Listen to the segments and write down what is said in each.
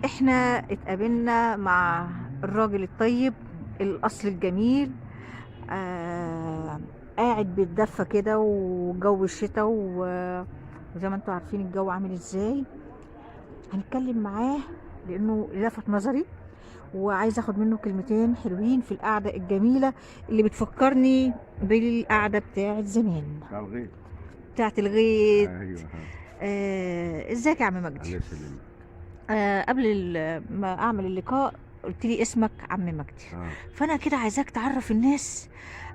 احنا اتقابلنا مع الراجل الطيب الاصل الجميل. قاعد بيتدفى كده وجو الشتاء وزي ما انتوا عارفين الجو عامل ازاي. هنتكلم معاه لانه لفت نظري وعايزه اخد منه كلمتين حلوين في القعده الجميله اللي بتفكرني بالقعده بتاعت زمان، بتاع الغيط. بتاعت الغيط. ايوه. ازيك يا عم مجدي؟ الله يسلمك. قبل ما اعمل اللقاء قلت لي اسمك عم مجدي، فانا كده عايزاك تعرف الناس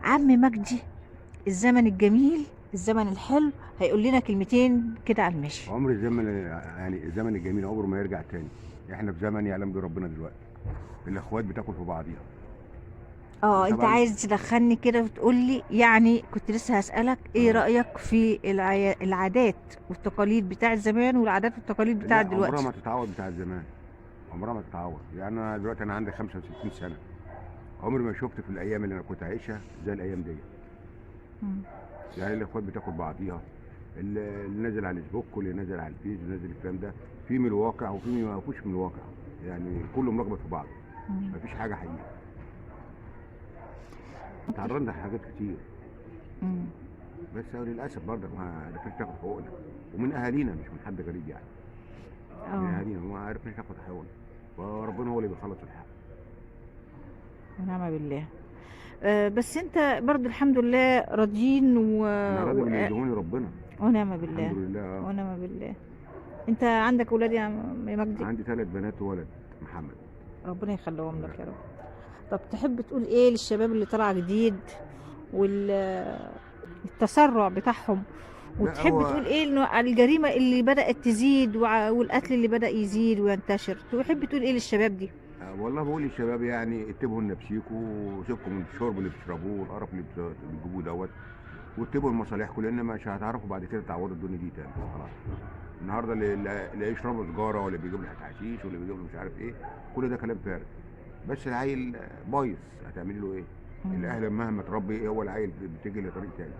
عم مجدي الزمن الجميل الزمن الحلو، هيقول لنا كلمتين كده على المشي. عمر الزمن، يعني الزمن الجميل عمره ما يرجع تاني. احنا في زمن يعلم به ربنا دلوقتي، الاخوات بتاكل في بعضيها. انت طبعاً. عايز تدخلني كده وتقول لي، يعني كنت لسه هسألك ايه رأيك في العادات والتقاليد بتاعت زمان والعادات والتقاليد لا، بتاعت عمرها دلوقتي؟ ما تتعوض بتاع زمان، عمرها ما تتعوض. يعني انا دلوقتي انا عندي 65 سنه، عمري ما شفت في الايام اللي انا كنت عايشها زي الايام دي. مم. يعني الاخوات بتاكل بعضيها، اللي نازل على الفيسبوك واللي نازل على الفيس ونازل الكلام ده، في من الواقع وفي ما فيش من الواقع. يعني كله ملخبط في بعض، مفيش حاجه حقيقيه. تعرضنا لحاجات كتير، مم. بس هو للاسف برضه ما عرفناش ناخد حقوقنا، ومن اهالينا مش من حد غريب يعني. من اهالينا ما عرفناش ناخد حقوقنا، وربنا هو اللي بيخلص الحق. ونعم بالله. بس انت برضو الحمد لله راضيين انا راضي باللي يديهوني ربنا. ونعم بالله. الحمد لله. ونعم بالله. انت عندك ولاد يا عم مجدي؟ عندي 3 بنات وولد محمد. ربنا يخليهم لك يا رب. طب تحب تقول ايه للشباب اللي طالعه جديد والتسرع بتاعهم، وتحب تقول ايه انه الجريمه اللي بدات تزيد والقتل اللي بدا يزيد وينتشر، تحب تقول ايه للشباب دي؟ والله بقول للشباب يعني اتبعوا لنفسيكم وسيبكم من الشرب اللي بتشربوه والقرف اللي بتجيبوه دوت، واتبعوا لمصالحكم، لان مش هتعرفوا بعد كده تعوضوا الدنيا دي تاني. خلاص. النهارده اللي يشربوا سجاره ولا بيجيب له حشيش ولا بيجيب له مش عارف ايه، كل ده كلام فارغ. بس العيل بايظ، هتعملي له ايه؟ الاهل مهما تربي هو العيل بتيجي لطريق تاني.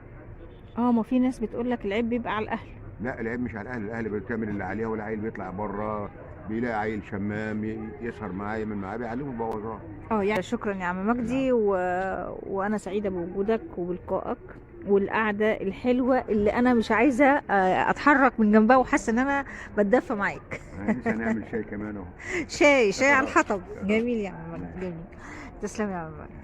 ما في ناس بتقول لك العيب بيبقى على الاهل. لا، العيب مش على الاهل، الاهل بتعمل اللي عليها، والعيل بيطلع بره بيلاقي عيل شمام يسهر معاه يعمل معاه بيعلمه بوظان. يعني شكرا يا عم مجدي وانا سعيده بوجودك وبلقائك والقعده الحلوه اللي انا مش عايزه اتحرك من جنبها، وحاسه ان انا بتدفى معاك. لسه هنعمل شاي كمان اهو. شاي على الحطب. جميل يا عم مجدي، جميل. تسلم يا عم مجدي.